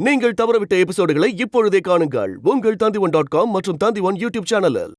நீங்கள் தவறவிட்ட எபிசோடுகளை இப்பொழுதே காணுங்கள் உங்கள் Tandivan.com மற்றும் Tandivan யூடியூப் சேனலில்.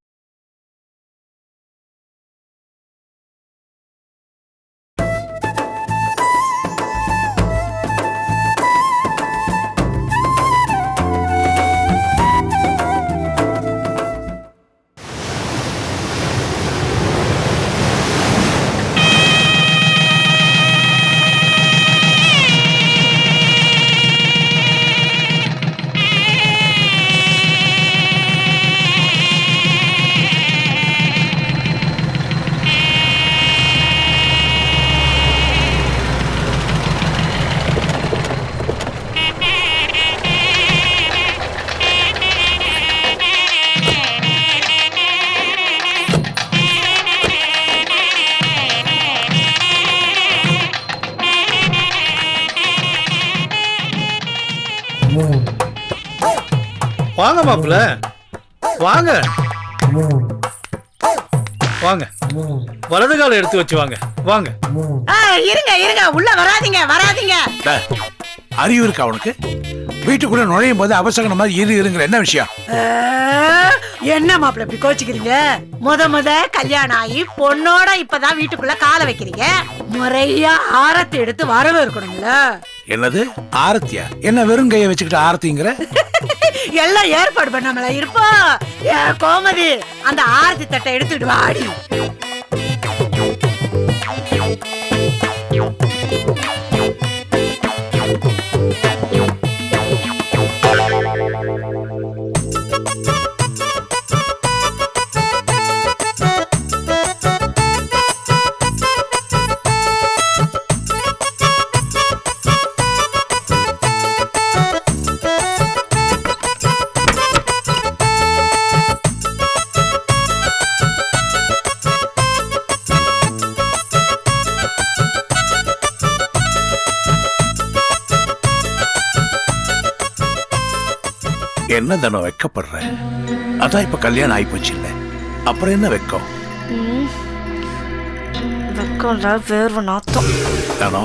வாங்க மாப்பிள்ள, வாங்க வாங்க, வலது கால எடுத்து வச்சு வாங்க. வாங்க. இருங்க இருங்க, உள்ள வராதீங்க வராதீங்க. அறிவு இருக்கா உனக்கு? வீட்டுக்குள்ள நுழையும் போது அவசரம் மாதிரி இருங்கிற என்ன விஷயம்? என்ன மாப்பிள்ள இப்படி கோச்சிக்கிறீங்க? முத கல்யாணம் ஆகி பொண்ணோட இப்பதான் வீட்டுக்குள்ள கால வைக்கிறீங்க. முறையா ஆரத்தி எடுத்து வரவே இருக்கணும்ல. என்னது ஆரத்தியா? என்ன வெறும் கையை வச்சுக்கிட்டு ஆரத்திங்கிற? எல்லாம் ஏற்பாடு பண்ணாமல இருப்போம். கோமதி, அந்த ஆரத்தி தட்டை எடுத்துட்டு வாடி. என்ன தானோ வெக்கப்படுற? அதான் இப்ப கல்யாணம் ஆயிப்போச்சு இல்ல, அப்புறம் என்ன வெக்கம்? வெக்கம்ல வேர்வை நாத்தம். தானோ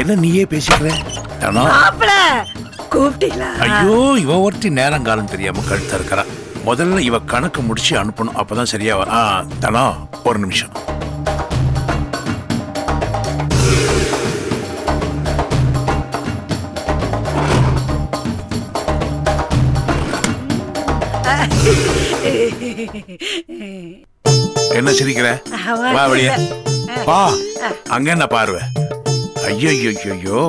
என்ன நீயே பேசிக்கிற? தானோ கூப்பிட்டீங்களா? ஐயோ, இவ ஒருத்தி நேரம் காலம் தெரியாம கழுத்த இருக்கிறா. முதல்ல இவ கணக்கு முடிச்சு அனுப்பணும், அப்பதான் சரியா. தானோ ஒரு நிமிஷம். என்ன சிரிக்கிற? வா வெளிய வா. அங்க என்ன பார்வை? ஐயோ ஐயோ,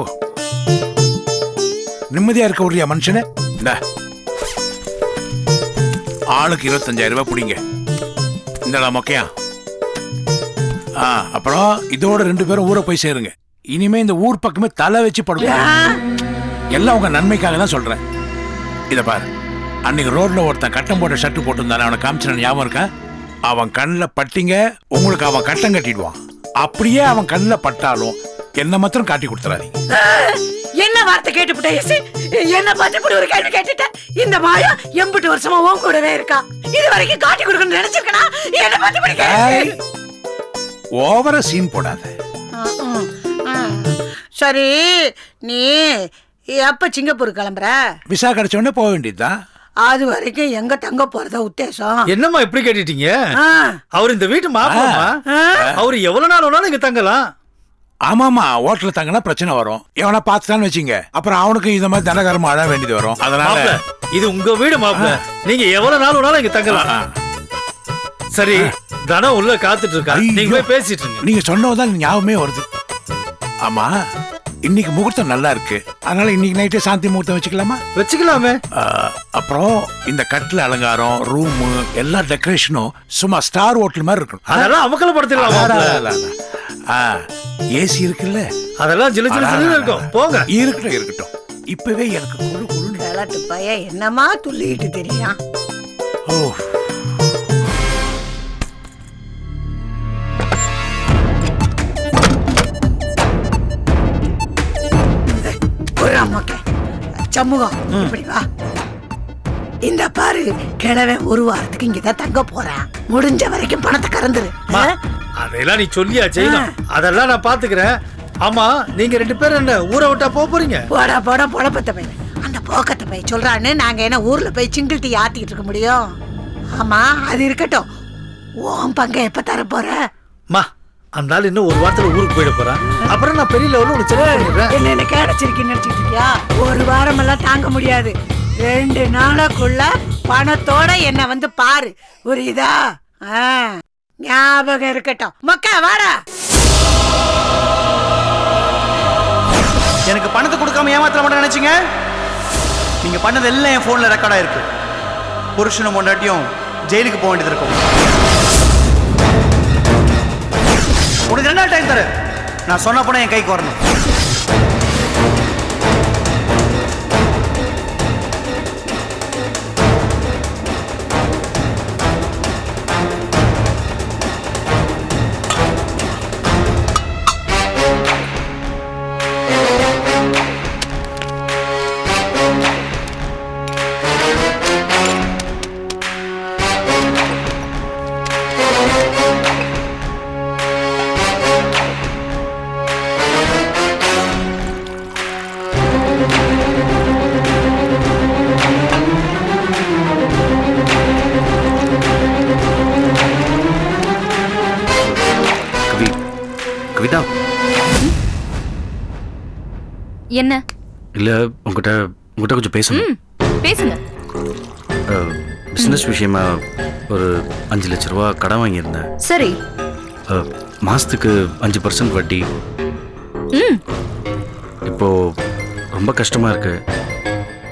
நிம்மதியா இருக்க முடியா மனுஷனே? ஆளுக்கு 25,000 ரூபாய் பிடிங்க. இந்த மொக்கையா. அப்புறம் இதோட 2 பேரும் ஊரை போய் சேருங்க. இனிமே இந்த ஊர் பக்கமே தலை வச்சு படுங்க. எல்லாம் உங்க நன்மைக்காக தான் சொல்றேன். இத பாரு, அன்னைக்கு ரோட்ல ஒருத்தன் கட்டம் போட்ட ஷர்ட் போட்டுருந்தானே, அவனை காமிச்சு ஞாபகம் இருக்கா? அவன் கண்ணில் பட்டிங்க, உங்களுக்கு அவன் கட்டம் கட்டிடுவான். அப்படியே அவன் கண்ணில் பட்டாலும் என்ன மாத்திரம் காட்டி கொடுத்துறாதீங்க. என்ன வார்த்தை கேட்டுப்புட்ட? என்ன பார்த்து இப்படி ஒரு கேள்வி கேட்டுட்ட? இந்த மாயா 80 வருஷமா உன் கூடவே இருக்கா. இது வரைக்கும் காட்டி கொடுக்கணும்னு நினைச்சிருக்கனா? என்ன பார்த்து இப்படி கேள்வி? ஓவரா சீன் போடாத. சரி, நீ எப்ப சிங்கப்பூர் கிளம்புற? விசா கிடைச்ச உடனே போக வேண்டியதுதான். அது வரைக்கும் எங்க தங்க போறதா உத்தேசம்? என்னம்மா இப்படி கேட்டுட்டீங்க? அவர் இந்த வீட்டு மாப்பிள்ளமா, அவரு எவ்வளவு நாள் வேணாலும் இங்க தங்கலாம். ஆமாமா, ஹோட்டல்ல தங்கினா பிரச்சனை வரும். எவனா பார்த்துட்டான்னு வச்சுங்க, அப்புறம் அவனுக்கு இந்த மாதிரி தனகரமா அழ வேண்டியது வரும். அதனால இது உங்க வீடு மாப்பிள்ள, நீங்க எவ்வளவு நாள் வேணாலும் இங்க தங்கலாம். சரி, தனம் உள்ள காத்துட்டு இருக்கா, நீங்க போய் பேசிட்டு இருங்க. நீங்க சொன்னதான் ஞாபகமே வருது. ஆமா, இன்னைக்கு முகூர்த்தம் நல்லா இருக்கு, அதனால இன்னைக்கு நைட்டே சாந்தி முகூர்த்தம் வச்சுக்கலாமா? வச்சுக்கலாமே. அப்புறம் இந்த கட்டில் அலங்காரம், ரூம், எல்லா டெக்கரேஷனும் சும்மா ஸ்டார் ஹோட்டல் மாதிரி இருக்கணும். அதெல்லாம் அமக்கலப்படுத்திடலாம். ஏசி இருக்குல்ல, அதெல்லாம் ஜிலு ஜிலு ஜிலுன்னு இருக்கும். போங்க. இருக்கட்டும். இப்பவே எனக்கு குழு குழுன்னு. விளையாட்டு பையன் என்னமா துள்ளிட்டு தெரியும். ஓ, சமூகம் இப்படி வா. இந்த பாரு, கிழவன் 1 வாரத்துக்கு இங்கதான் தங்க போறேன். முடிஞ்ச வரைக்கும் பணத்தை கறந்துரு. அதெல்லாம் நீ சொல்லியா செய்யணும். அதெல்லாம் நான் பாத்துக்கிறேன். ஆமா நீங்க 2 பேரும் என்ன ஊரை விட்டா போறீங்க? போடா போடா பொழப்பத்த பை. அந்த போக்கத்தை பை சொல்றான்னு நாங்க என்ன ஊர்ல போய் சிங்கிள் டீ ஆத்திக்கிட்டு இருக்க முடியும்? ஆமா அது இருக்கட்டும். உன் பங்க எப்ப தர போற? மா அந்த ஆள் இன்னும் ஒரு வாரத்துல ஊருக்கு போயிட போறான். அப்புறம் நான் பெரிய லெவல்ல உனக்கு செலவு பண்ணிடுறேன். என்ன கிடைச்சிருக்கீன்னு நினைச்சிட்டு இருக்கியா? ஒரு வாரம் எல்லாம் தாங்க முடியாது. 2 நாளுக்குள்ள பணத்தோட என்ன வந்து பாரு. புரியுதா? ஞாபகம் இருக்கட்டும். மக்கா வாடா. எனக்கு பணத்தை கொடுக்காம ஏமாத்த மாட்டேன் நினைச்சீங்க? நீங்க பண்ணது எல்லாம் என் போன்ல ரெக்கார்ட் ஆயிருக்கு. புருஷனும் பொண்டாட்டியும் ஜெயிலுக்கு போக வேண்டியது இருக்கும். உனக்கு 2 நாள் டைம் தரேன். நான் சொன்ன போனா என் கைக்கு வரணும். கவிதா, என்ன? இல்ல உங்ககிட்ட கொஞ்சம் பேசணும். பேசுங்க. பிசினஸ் விஷயமா ஒரு 5 லட்ச ரூபா கடன் வாங்கியிருந்தேன். சரி. மாசத்துக்கு 5% வட்டி. இப்போ ரொம்ப கஷ்டமா இருக்கு.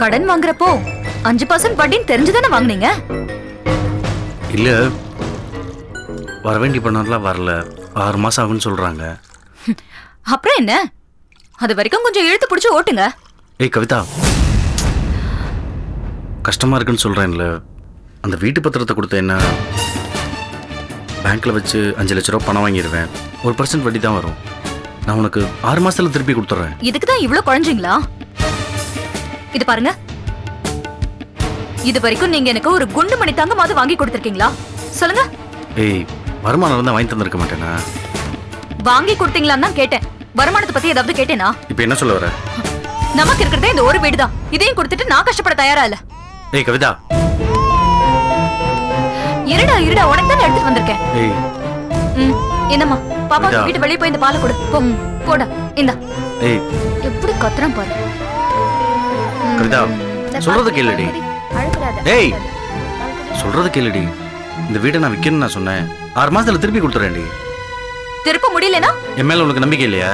கடன் வாங்குறப்போ 5% வட்டின்னு தெரிஞ்சுதானே வாங்குனீங்க? இல்ல, வர வேண்டிய பணம்லாம் வரல. 6 மாசம் ஆகுன்னு சொல்றாங்க. அப்புறம் என்ன? அது வரைக்கும் கொஞ்சம் இழுத்து பிடிச்சு ஓட்டுங்க. ஏய் கவிதா, கஷ்டமா இருக்குன்னு சொல்றேன்ல. அந்த வீட்டு பத்திரத்தை கொடுத்த என்ன பேங்க்ல வச்சு 5 லட்ச ரூபா பணம் வாங்கிடுவேன். 1% வட்டி தான் வரும். நான் உனக்கு 6 மாசத்துல திருப்பி கொடுத்துறேன். இதுக்கு தான் இவ்ளோ குழஞ்சிங்களா? இது பாருங்க, இது வரைக்கும் நீங்க எனக்கு ஒரு குண்டு மணி தங்கமாவது வாங்கி கொடுத்துருக்கீங்களா? சொல்லுங்க. ஏய், வருமானம் இருந்தா வாங்கி தந்திருக்க மாட்டேனா? வாங்கி கொடுத்தீங்களான்னு தான் கேட்டேன். வருமானத்தை பத்தி ஏதாவது கேட்டேனா? இப்போ என்ன சொல்ல வர? நமக்கு இருக்கிறதே இந்த ஒரு வீடு தான். இதையும் கொடுத்துட்டு நான் கஷ்டப்பட தயாரா இல்ல. ஏய் கவிதா, இருடா உனக்கு தான் எடுத்துட்டு வந்திருக்கேன். ஏய் என்னம்மா பாப்பா கவிதா. வீட்டு வெளியே போய் இந்த பாலை கொடு. போடா இந்தா. ஏய் எப்படி கத்துறான் பாரு. கவிதா, சொல்றது கேளுடி. ஏய் சொல்றது கேளுடி. இந்த வீட்டை நான் விற்கணும்னு நான் சொன்னேன். 6 மாசத்துல திருப்பி கொடுத்துறேன்டி. திருப்ப முடியலனா? என் மேல உனக்கு நம்பிக்கை இல்லையா?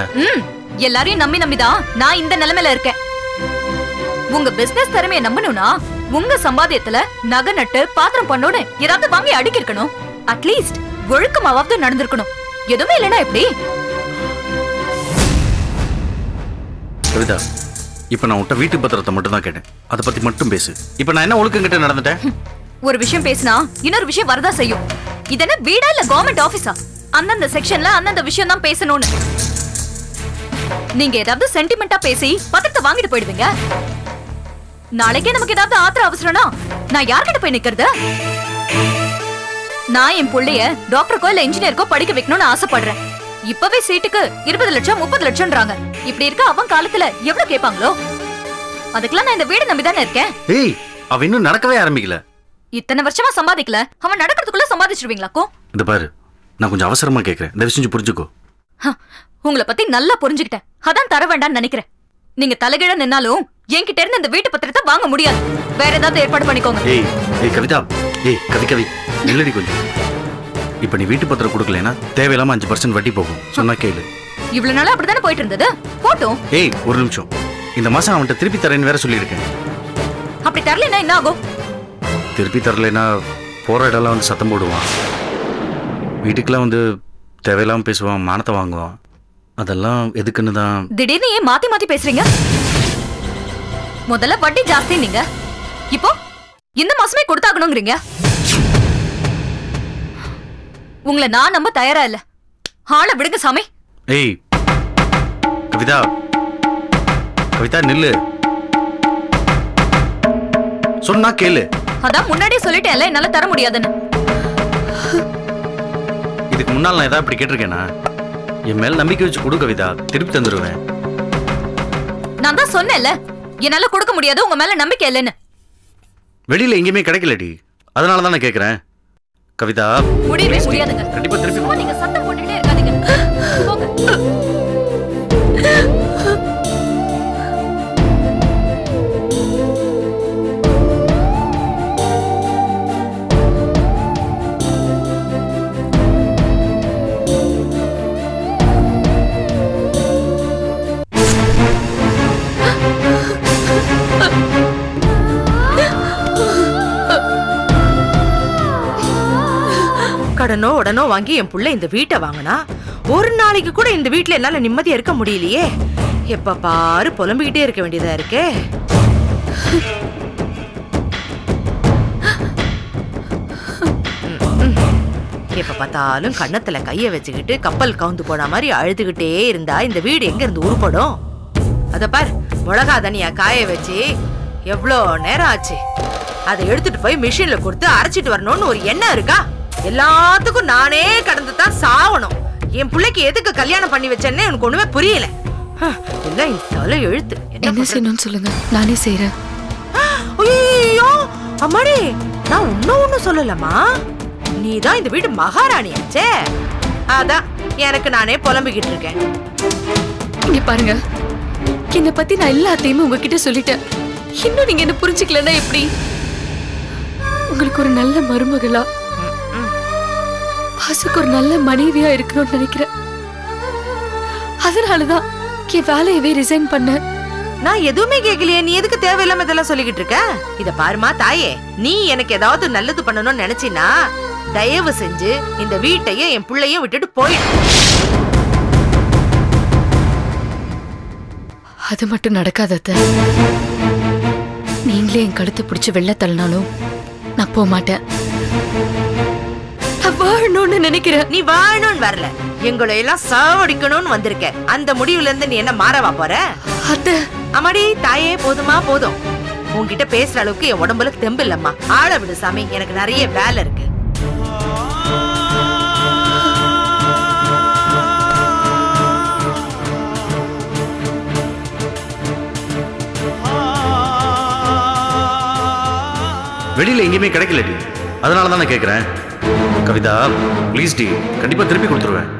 எல்லாரையும் நம்பிதான் நான் இந்த நிலைமையில இருக்கேன். உங்க பிசினஸ் திறமையை நம்பணும்னா உங்க சம்பாத்தியத்துல நகை நட்டு பாத்திரம் பண்ணோன்னு ஏதாவது வாங்கி அடிக்கிருக்கணும். அட்லீஸ்ட் ஒழுக்கமாவது நடந்திருக்கணும். எதுவுமே இல்லைன்னா எப்படி? கவிதா, இப்ப நான் உன்கிட்ட வீட்டு பத்திரத்தை மட்டும் தான் கேட்டேன். அதை பத்தி மட்டும் பேசு. இப்ப நான் என்ன ஒழுக்கம் கிட்ட நடந்துட்டேன்? ஒரு விஷயம் பேசினா இன்னொரு விஷயம் வரதா செய்யும். இது என்ன வீடா இல்ல கவர்மெண்ட் ஆபீஸா? அந்தந்த செக்ஷன்ல அந்தந்த விஷயம் தான் பேசணும்னு. நீங்க ஏதாவது சென்டிமெண்டா பேசி பத்திரத்தை வாங்கிட்டு போயிடுவீங்க. நாளைக்கே நமக்கு ஏதாவது ஆத்திர அவசரம்னா நான் யார்கிட்ட போய் நிக்கிறது? நான் என் புள்ளைய டாக்டருக்கோ இல்ல இன்ஜினியருக்கோ படிக்க வைக்கணும்னு ஆசைப்படுறேன். இப்பவே சீட்டுக்கு 20 லட்சம் 30 லட்சம்ன்றாங்க. இப்படி இருக்க அவன் காலத்துல எவ்வளவு கேட்பாங்களோ? அதுக்கெல்லாம் நான் இந்த வீடு நம்பிதானே இருக்கேன். ஏய், அவ இன்னும் நடக்கவே ஆரம்பிக்கல. இத்தனை வருஷமா சம்பாதிக்கல, அவன் நடக்கிறதுக்குள்ள சம்பாதிச்சிருவீங்களாக்கோ? இந்த பாரு, நான் கொஞ்சம் அவசரமா கேட்கிறேன். தயவு செஞ்சு புரிஞ்சுக்கோ. உங்களை பத்தி நல்லா புரிஞ்சுக்கிட்டேன். அதான் தர வேண்டாம்னு நினைக்கிறேன். நீங்க தலைகீழ நின்னாலும் என்கிட்ட இருந்து இந்த வீட்டு பத்திரத்தை வாங்க முடியாது. வேற ஏதாவது ஏற்பாடு பண்ணிக்கோங்க. ஏய் கவிதா, ஏய் கவி நில்லடி கொஞ்சம். இப்ப நீ வீட்டு பத்திரம் கொடுக்கலனா தேவையில்லாம 5% வட்டி போகும். சொன்னா கேளு. இவ்வளவு நாளா அப்படித்தானே போயிட்டு இருந்தது. போட்டும். ஏய் ஒரு நிமிஷம். இந்த மாசம் அவன்கிட்ட திருப்பி தரேன்னு வேற சொல்லியிருக்கேன். அப்படி தரலைன்னா என்ன ஆகும்? திருப்பி தரலைன்னா போற இடம்லாம் வந்து சத்தம் போடுவான். வீட்டுக்கெல்லாம் வந்து தேவையில்லாம பேசுவான், மானத்தை வாங்குவான். அதெல்லாம் எதுக்குன்னு தான். திடீர்னு ஏன் மாத்தி மாத்தி பேசுறீங்க? முதல்ல வட்டி ஜாஸ்தி நீங்க, இப்போ இந்த மாசமே கொடுத்தாகணுங்கிறீங்க. உங்களை நான் நம்ப தயாரா இல்ல. ஆளை விடுங்க சாமி. ஏய் கவிதா, கவிதா நில்லு. சொன்னா கேளு. அதான் முன்னாடியே சொல்லிட்டேன்ல என்னால தர முடியாதுன்னு. இதுக்கு முன்னால் நான் ஏதாவது இப்படி கேட்டிருக்கேனா? என் மேல நம்பிக்கை வச்சு கொடு கவிதா, திருப்பி தந்துடுவேன். நான் தான் சொன்னேன்ல, என்னால கொடுக்க முடியாது, உங்க மேல நம்பிக்கை இல்லைன்னு. வெளியில எங்கேயுமே கிடைக்கலடி, அதனால தான் நான் கேட்கறேன். கவிதா முடியவே முடியாதுங்க. கண்டிப்பா திருப்பி சும்மா நீங்க சத்தம் போட்டுட்டே இருக்காதீங்க. போங்க. கடனோ உடனோ வாங்கி என் புள்ள இந்த வீட்டை வாங்கினா ஒரு நாளைக்கு கூட இந்த வீட்டுல என்னால நிம்மதியா இருக்க முடியலையே. எப்ப பாரு புலம்பிக்கிட்டே இருக்க வேண்டியதா இருக்கே. எப்ப பார்த்தாலும் கன்னத்துல கைய வச்சுக்கிட்டு கப்பல் கவுந்து போன மாதிரி அழுதுகிட்டே இருந்தா இந்த வீடு எங்க இருந்து உருப்படும்? அத பார், மிளகா தனியா காய வச்சு எவ்வளோ நேரம் ஆச்சு. அதை எடுத்துட்டு போய் மிஷின்ல கொடுத்து அரைச்சிட்டு வரணும்னு ஒரு எண்ணம் இருக்கா? எல்லாத்துக்கும் நானே கடந்து தான் சாவணும். என் பிள்ளைக்கு எதுக்கு கல்யாணம் பண்ணி வச்சேன்னு எனக்கு ஒண்ணுமே புரியல. எல்லாம் இந்த தலை எழுத்து. என்ன செய்யணும்னு சொல்லுங்க, நானே செய்யறேன். ஐயோ அம்மாடி, நான் ஒன்னும் சொல்லலமா. நீதான் இந்த வீட்டு மகாராணியாச்சே. அதான் எனக்கு நானே புலம்பிக்கிட்டு இருக்கேன். இங்க பாருங்க, என்னை பத்தி நான் எல்லாத்தையுமே உங்ககிட்ட சொல்லிட்டேன். இன்னும் நீங்க என்ன புரிஞ்சுக்கலன்னா எப்படி? உங்களுக்கு ஒரு நல்ல மருமகளா, பாசுக்கு ஒரு நல்ல மனைவியா இருக்கணும்னு நினைக்கிறேன். அதனாலதான் என் வேலையவே ரிசைன் பண்ண. நான் எதுவுமே கேட்கலையே, நீ எதுக்கு தேவையில்லாம இதெல்லாம் சொல்லிக்கிட்டு இருக்க? இத பாருமா தாயே, நீ எனக்கு ஏதாவது நல்லது பண்ணணும்னு நினைச்சினா தயவு செஞ்சு இந்த வீட்டையும் என் பிள்ளையும் விட்டுட்டு போயிடு. அது மட்டும் நடக்காத அத்தை. நீங்களே என் கழுத்தை பிடிச்சு வெளில தள்ளினாலும் நான் போக மாட்டேன். நான் வாழணும்னு நினைக்கிறேன். நீ வாழணும்னு வரல, எங்களை எல்லாம் சாவடிக்கணும்னு வந்திருக்க. அந்த முடிவுல இருந்து நீ என்ன மாறவா போற? அத்தை அம்மாடி தாயே, போதுமா போதும். உன்கிட்ட பேசுற அளவுக்கு என் உடம்புல தெம்பு இல்லம்மா. ஆள விடு சாமி, எனக்கு நிறைய வேலை இருக்கு. வெளியில எங்கேயுமே கிடைக்கலடி, அதனால தான் நான் கேட்கறேன். கவிதா ப்ளீஸ் டி, கண்டிப்பா திருப்பி கொடுத்துருவேன்.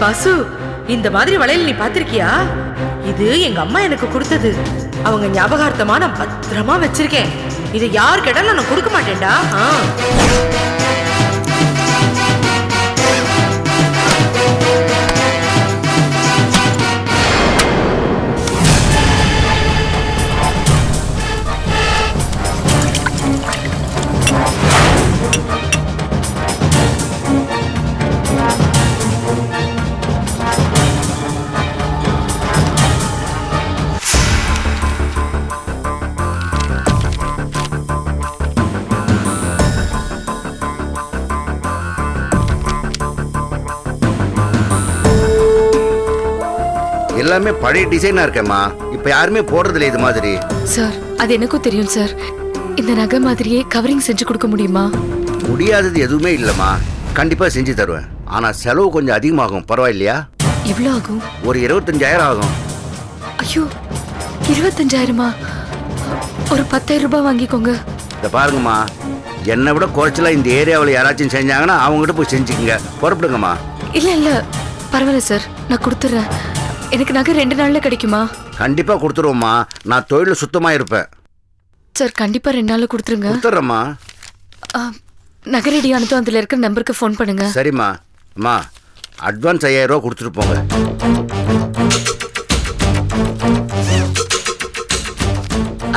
பாசு, இந்த மாதிரி வளையல் நீ பாத்திருக்கியா? இது எங்க அம்மா எனக்கு கொடுத்தது. அவங்க ஞாபகார்த்தமா நான் பத்திரமா வச்சிருக்கேன். இதை யார் கேட்டாலும் நான் கொடுக்க மாட்டேன்டா. எல்லாமே பழைய டிசைனா இருக்கேம்மா. இப்ப யாருமே போடுறதில்ல இது மாதிரி. சார், அது எனக்கும் தெரியும் சார். இந்த நகை மாதிரியே கவரிங் செஞ்சு கொடுக்க முடியுமா? முடியாதது எதுவுமே இல்லம்மா, கண்டிப்பா செஞ்சு தருவேன். ஆனா செலவு கொஞ்சம் அதிகமாகும், பரவாயில்லையா? எவ்வளவு ஆகும்? ஒரு 25,000 ஆகும். ஐயோ, 25,000மா? ஒரு 10,000 ரூபாய் வாங்கிக்கோங்க. இத பாருங்கம்மா, என்னை விட குறைச்சலா இந்த ஏரியாவில் யாராச்சும் செஞ்சாங்கன்னா அவங்ககிட்ட போய் செஞ்சுக்கங்க. புறப்படுங்கம்மா. இல்ல இல்ல பரவாயில்ல சார், நான் கொடுத்துட்றேன். எனக்கு நகை 2 நாள்ல கிடைக்குமா? கண்டிப்பா கொடுத்துருவோம்மா, நான் தொழில சுத்தமா இருப்பேன். சார், கண்டிப்பா 2 நாள்ல கொடுத்துருங்க. கொடுத்துட்றேம்மா. நகை ரெடி ஆனதும் அதுல இருக்கிற நம்பருக்கு ஃபோன் பண்ணுங்க. சரிம்மா. அம்மா, அட்வான்ஸ் 5,000 ரூபா கொடுத்துட்டு போங்க.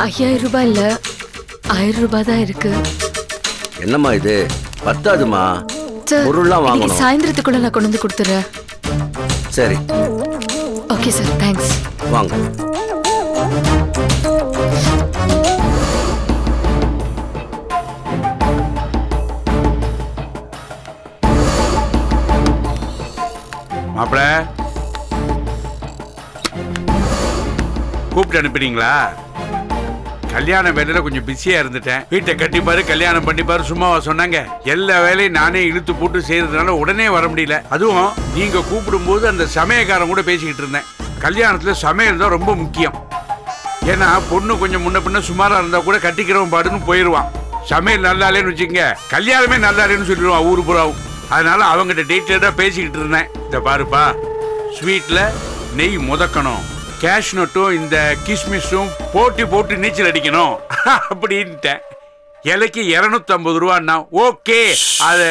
₹5,000 இல்ல, 1000 ரூபாய் தான் இருக்கு. என்னம்மா இது? பத்தாதுமா. சார் பொருள்லாம் இன்னைக்கு வாங்கணும். சாயந்தரத்துக்குள்ள நான் கொண்டு வந்து கொடுத்துறேன். சரி ஓகே சார், தேங்க்ஸ். வாங்க. மாப்பிள கூப்பிட்டு அனுப்பினீங்களா? கல்யாண வேலையில கொஞ்சம் பிஸியா இருந்துட்டேன். வீட்டை கட்டிப்பாரு, கல்யாணம் பண்ணிப்பாரு சும்மாவா சொன்னாங்க? எல்லா வேலையும் நானே இழுத்து போட்டு செய்யறதுனால உடனே வர முடியல. அதுவும் நீங்க கூப்பிடும் போது அந்த சமயக்காரன் கூட பேசிக்கிட்டு இருந்தேன். கல்யாணத்துல சமையல் தான் ரொம்ப முக்கியம். ஏன்னா பொண்ணு கொஞ்சம் முன்ன பின்ன சுமாரா இருந்தா கூட கட்டிக்கிறவன் பாடுன்னு போயிடுவான். சமையல் நல்லா இல்லைன்னு வச்சுக்கங்க, கல்யாணமே நல்லா இல்லைன்னு சொல்லிடுவான் ஊரு புறாவும். அதனால அவங்ககிட்ட டீட்டெயிலா பேசிக்கிட்டு இருந்தேன். இந்த பாருப்பா, ஸ்வீட்ல நெய் முதக்கணும், கேஷ்நட்டும் இந்த கிஸ்மிஸும் போட்டு போட்டு நீச்சல் அடிக்கணும் அப்படின்ட்டேன். இலைக்கு 250 ரூபான்னா ஓகே. அது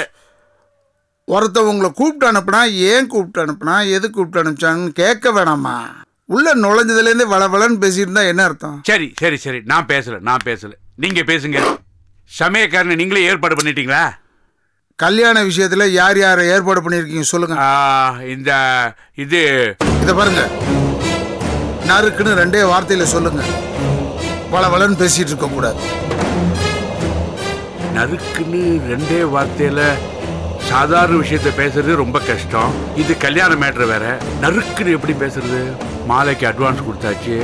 ஒருத்தவங்களை கூப்பிட்டு அனுப்புனா ஏன் கூப்பிட்டு அனுப்புனா, எது கூப்பிட்டு அனுப்பிச்சான்னு கேட்க வேணாமா? உள்ள நுழைஞ்சதுலேருந்து வளவளன்னு பேசியிருந்தா என்ன அர்த்தம்? சரி சரி சரி, நான் பேசல, நீங்க பேசுங்க. சமயக்காரனை நீங்களே ஏற்பாடு பண்ணிட்டீங்களா? கல்யாண விஷயத்துல யார் யாரை ஏற்பாடு பண்ணியிருக்கீங்க சொல்லுங்க. இதை பாருங்க, நறுக்குன்னு 2 வார்த்தையில சொல்லுங்க. வளவளன்னு பேசிட்டு இருக்க கூடாது. நறுக்குன்னு 2 வார்த்தையில சாதாரண விஷயத்த பேசுறது ரொம்ப கஷ்டம். இது கல்யாண மேட்ரு வேற. நறுக்குன்னு எப்படி பேசுறது? மாலைக்கு அட்வான்ஸ் கொடுத்தாச்சு,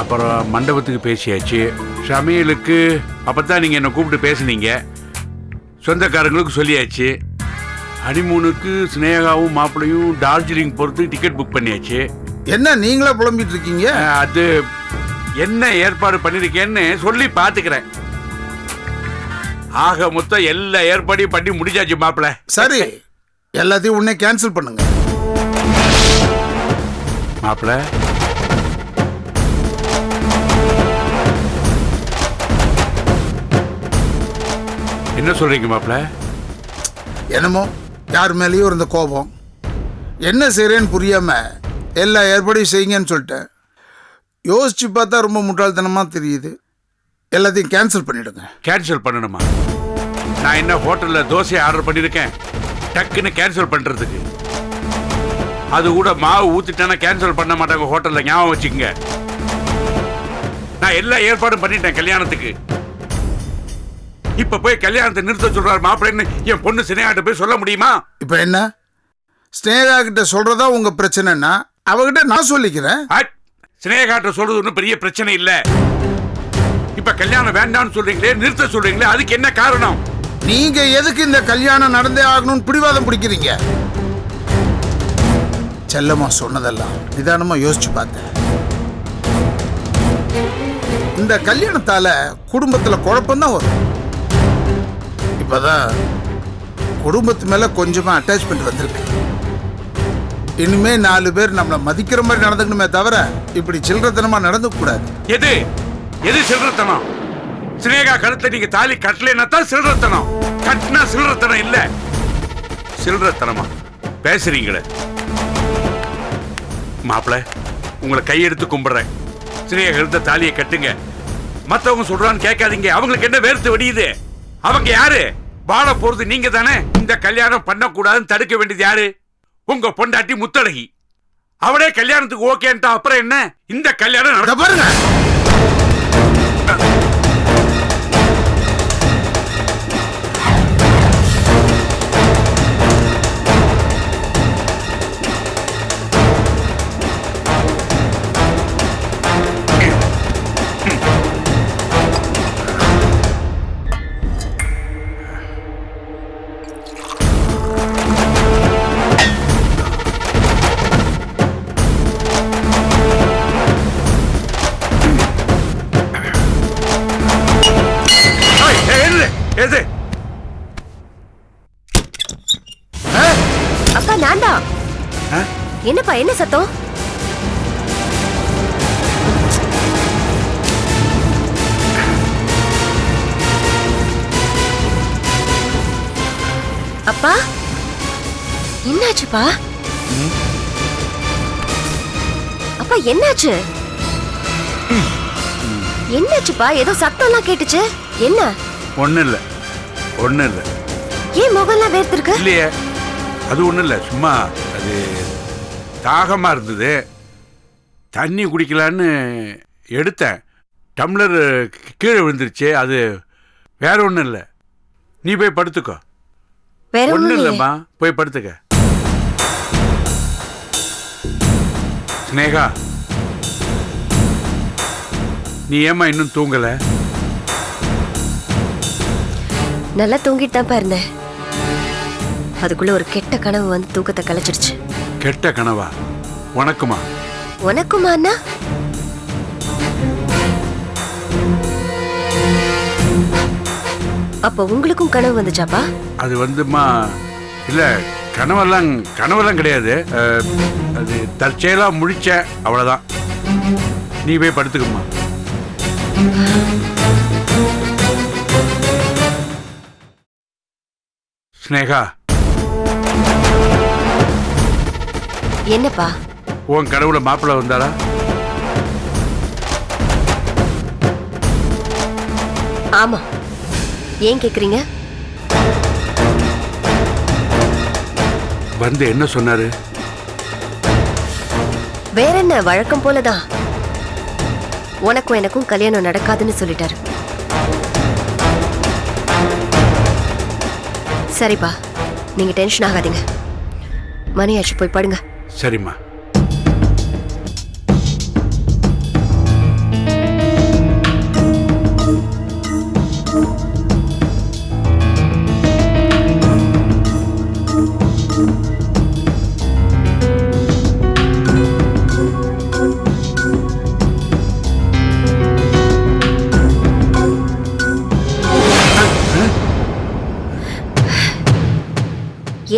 அப்புறம் மண்டபத்துக்கு பேசியாச்சு, சமையலுக்கு அப்பதான் நீங்க என்ன கூப்பிட்டு பேசுனீங்க, சொந்தக்காரங்களுக்கு சொல்லியாச்சு, ஹனிமூனுக்கு ஸ்னேகாவும் மாப்பிளையும் டார்ஜிலிங் போறதுக்கு டிக்கெட் புக் பண்ணியாச்சு. என்ன நீங்களா புலம்பிட்டு இருக்கீங்க? அது என்ன ஏற்பாடு பண்ணிருக்கேன்னு சொல்லி பாத்துக்கிறேன். ஆக மொத்தம் எல்லா ஏற்பாடையும் பண்ணி முடிஞ்சாச்சு மாப்பிள. சரி, எல்லாத்தையும் உடனே கேன்சல் பண்ணுங்க. மாப்பிள என்ன சொல்றீங்க மாப்பிள? என்னமோ யார் மேலேயும் இருந்த கோபம், என்ன செய்யறேன்னு புரியாம எல்லா ஏற்பாடையும் செய்யுங்கன்னு சொல்லிட்டேன். யோசிச்சு பார்த்தா ரொம்ப முட்டாள்தனமா தெரியுது. எல்லாத்தையும் கேன்சல் பண்ணிடுங்க. கேன்சல் பண்ணணுமா? நான் என்ன ஹோட்டல்ல தோசை ஆர்டர் பண்ணிருக்கேன் டக்குன்னு கேன்சல் பண்றதுக்கு? அது கூட மாவு ஊத்திட்டானா கேன்சல் பண்ண மாட்டாங்க ஹோட்டல்ல, ஞாபகம் வச்சுக்கங்க. நான் எல்லா ஏற்பாடும் பண்ணிட்டேன் கல்யாணத்துக்கு. இப்ப போய் கல்யாணத்தை நிறுத்த சொல்றாரு மாப்பிள்ளைன்னு என் பொண்ணு சினேகாட்ட போய் சொல்ல முடியுமா? இப்ப என்ன, ஸ்னேகா கிட்ட சொல்றதா உங்க பிரச்சனைனா அவகிட்ட நான் சொல்லிக்கிறேன். சினேகாட்ட சொல்றது ஒன்றும் பெரிய பிரச்சனை இல்ல. இப்ப கல்யாணம் வேண்டாம்னு சொல்றீங்களே, நிறுத்த சொல்றீங்களே, அதுக்கு என்ன காரணம்? நீங்க எதுக்கு இந்த கல்யாணம் நடந்தே ஆகணும்னு பிடிவாதம் பிடிக்கிறீங்க? செல்லம்மா சொன்னதெல்லாம் நிதானமா யோசிச்சு பார்த்தேன். இந்த கல்யாணத்தால குடும்பத்துல குழப்பம்தான் வரும். இப்பதான் குடும்பத்து மேல கொஞ்சமா அட்டாச்மெண்ட் வந்திருக்கு. இனிமே 4 பேர் நம்மளை மதிக்கிற மாதிரி நடந்துக்கணுமே தவிர இப்படி சில்லறத்தனமா நடந்துக்க கூடாது. எது எது சில்லறத்தனம்? சினேகா கழுத்தை நீங்க தாலி கட்டலைன்னா தான் சில்லறத்தனம். கட்டினா சில்லறத்தனம் இல்ல. சில்லறத்தனமா பேசுறீங்களே மாப்பிள, உங்களை கையெடுத்து கும்பிடுறேன். சினேகா கழுத்த தாலியை கட்டுங்க. மத்தவங்க சொல்றான்னு கேட்காதீங்க. அவங்களுக்கு என்ன வேர்த்து வடியுது? அவங்க யாரு? வாழ போறது நீங்க தானே. இந்த கல்யாணம் பண்ணக்கூடாதுன்னு தடுக்க வேண்டியது யாரு? உங்க பொண்டாட்டி முத்தழகி. அவளே கல்யாணத்துக்கு ஓகேன்ட்டா அப்புறம் என்ன? இந்த கல்யாணம் பாருங்க. அப்பா நான்டா. என்னப்பா என்ன சத்தம்? அப்பா என்னாச்சுப்பா? அப்பா என்னாச்சு? என்னாச்சுப்பா? ஏதோ சத்தம்லாம் கேட்டுச்சு. என்ன? ஒண்ணு இல்ல. ஏன் முகம்லாம் வேர்த்திருக்கு? இல்லையே, அது ஒண்ணும் இல்ல, சும்மா அது தாகமா இருந்தது, தண்ணி குடிக்கலான்னு எடுத்தேன், டம்ளர் கீழே விழுந்துருச்சு. அது வேற ஒண்ணும் இல்லை. நீ போய் படுத்துக்கோ. வேற ஒண்ணும் இல்லம்மா, போய் படுத்துக்க. ஸ்னேகா, நீ ஏமா இன்னும் தூங்கல? நல்லா தூங்கிட்டு தான் இருந்தேன். அதுக்குள்ள ஒரு கெட்ட கனவு வந்து தூக்கத்தை கலைச்சிடுச்சு. கெட்ட கனவா? உனக்குமா? உனக்குமா அண்ணா? அப்ப உங்களுக்கும் கனவு வந்துச்சாப்பா? அது வந்துமா, இல்ல கனவெல்லாம் கிடையாது. அது தற்செயலா முழிச்ச, அவ்வளவுதான். நீ போய் படுத்துக்கம்மா. ஸ்னேகா, என்னப்பா? உன் கடவுள மாப்பிள்ள வந்தாரா? ஆமா. ஏன் கேக்குறீங்க? வந்து என்ன சொன்னாரு? வேற என்ன, வழக்கம் போலதான். உனக்கும் எனக்கும் கல்யாணம் நடக்காதுன்னு சொல்லிட்டாரு. சரிப்பா, நீங்க டென்ஷன் ஆகாதீங்க. மணியாச்சு, போய் படுங்க. சரிம்மா.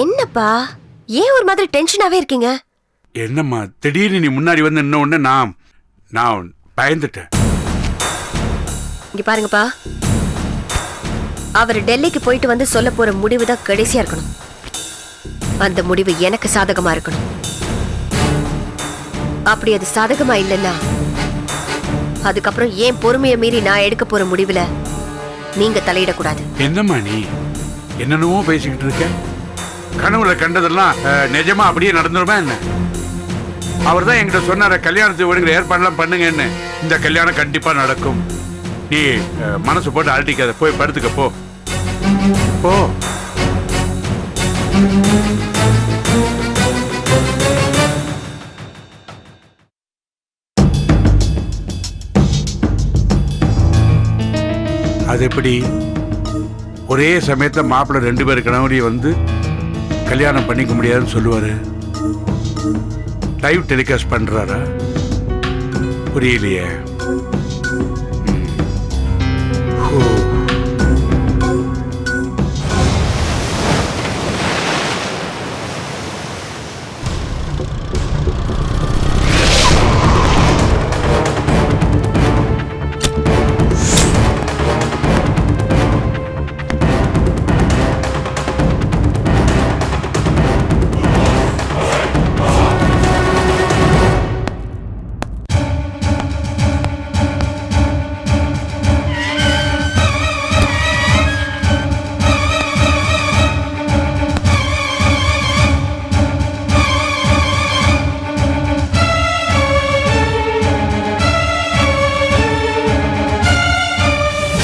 என்னப்பா, ஏன் ஒரு மாதிரி டென்ஷனாவே இருக்கீங்க? என்னம்மா திடீர்னு நீ முன்னாடி வந்து இன்னும் ஒண்ணு நான் பயந்துட்டேன். இங்க பாருங்கப்பா, அவர் டெல்லிக்கு போயிட்டு வந்து சொல்ல போற முடிவு தான் கடைசியா இருக்கணும். அந்த முடிவு எனக்கு சாதகமா இருக்கணும். அப்படி அது சாதகமா இல்லைன்னா அதுக்கப்புறம் ஏன் பொறுமையை மீறி நான் எடுக்க போற முடிவுல நீங்க தலையிடக்கூடாது. என்னம்மா நீ என்னென்னவோ பேசிக்கிட்டு இருக்க? கனவுல கண்டதெல்லாம் நிஜமா அப்படியே நடந்துருமா என்ன? அவர் தான் என்கிட்ட சொன்னார, கல்யாணத்துக்கு வேணுங்கிற ஏற்பாடுலாம் பண்ணுங்கன்னு. இந்த கல்யாணம் கண்டிப்பா நடக்கும். நீ மனசு போட்டு அழட்டிக்காத, போய் படுத்துக்க போ. போ. அது எப்படி ஒரே சமயத்துல மாப்பிள்ளை 2 பேர் கணவரையும் வந்து கல்யாணம் பண்ணிக்க முடியாதுன்னு சொல்லுவாரு? லைவ் டெலிகாஸ்ட் பண்றாரா? புரியலையே.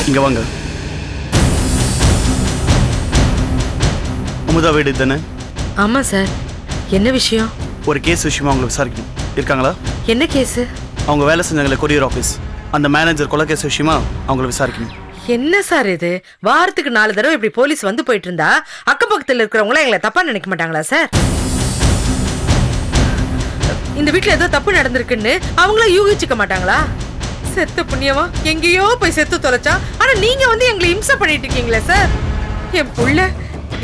இங்க வாங்க. அமுதா வீடு தானே? ஆமா சார். என்ன விஷயம்? ஒரு கேஸ் விஷயமா அவங்களை விசாரிக்கணும். இருக்காங்களா? என்ன கேஸ்? அவங்க வேலை செஞ்சாங்களே கொரியர் ஆஃபீஸ், அந்த மேனேஜர் கொலை கேஸ் விஷயமா அவங்களை விசாரிக்கணும். என்ன சார் இது? வாரத்துக்கு 4 தடவை இப்படி போலீஸ் வந்து போயிட்டு இருந்தா அக்கம் பக்கத்துல இருக்கிறவங்கள எங்களை தப்பா நினைக்க மாட்டாங்களா சார்? இந்த வீட்டுல ஏதோ தப்பு நடந்திருக்குன்னு அவங்கள யூகிச்சுக்க மாட்டாங்களா? செத்த புண்ணியமா எங்கேயோ போய் செத்து தொலைச்சா, ஆனா நீங்க வந்து எங்களை இம்சை பண்ணிட்டு இருக்கீங்களே சார். என் புள்ள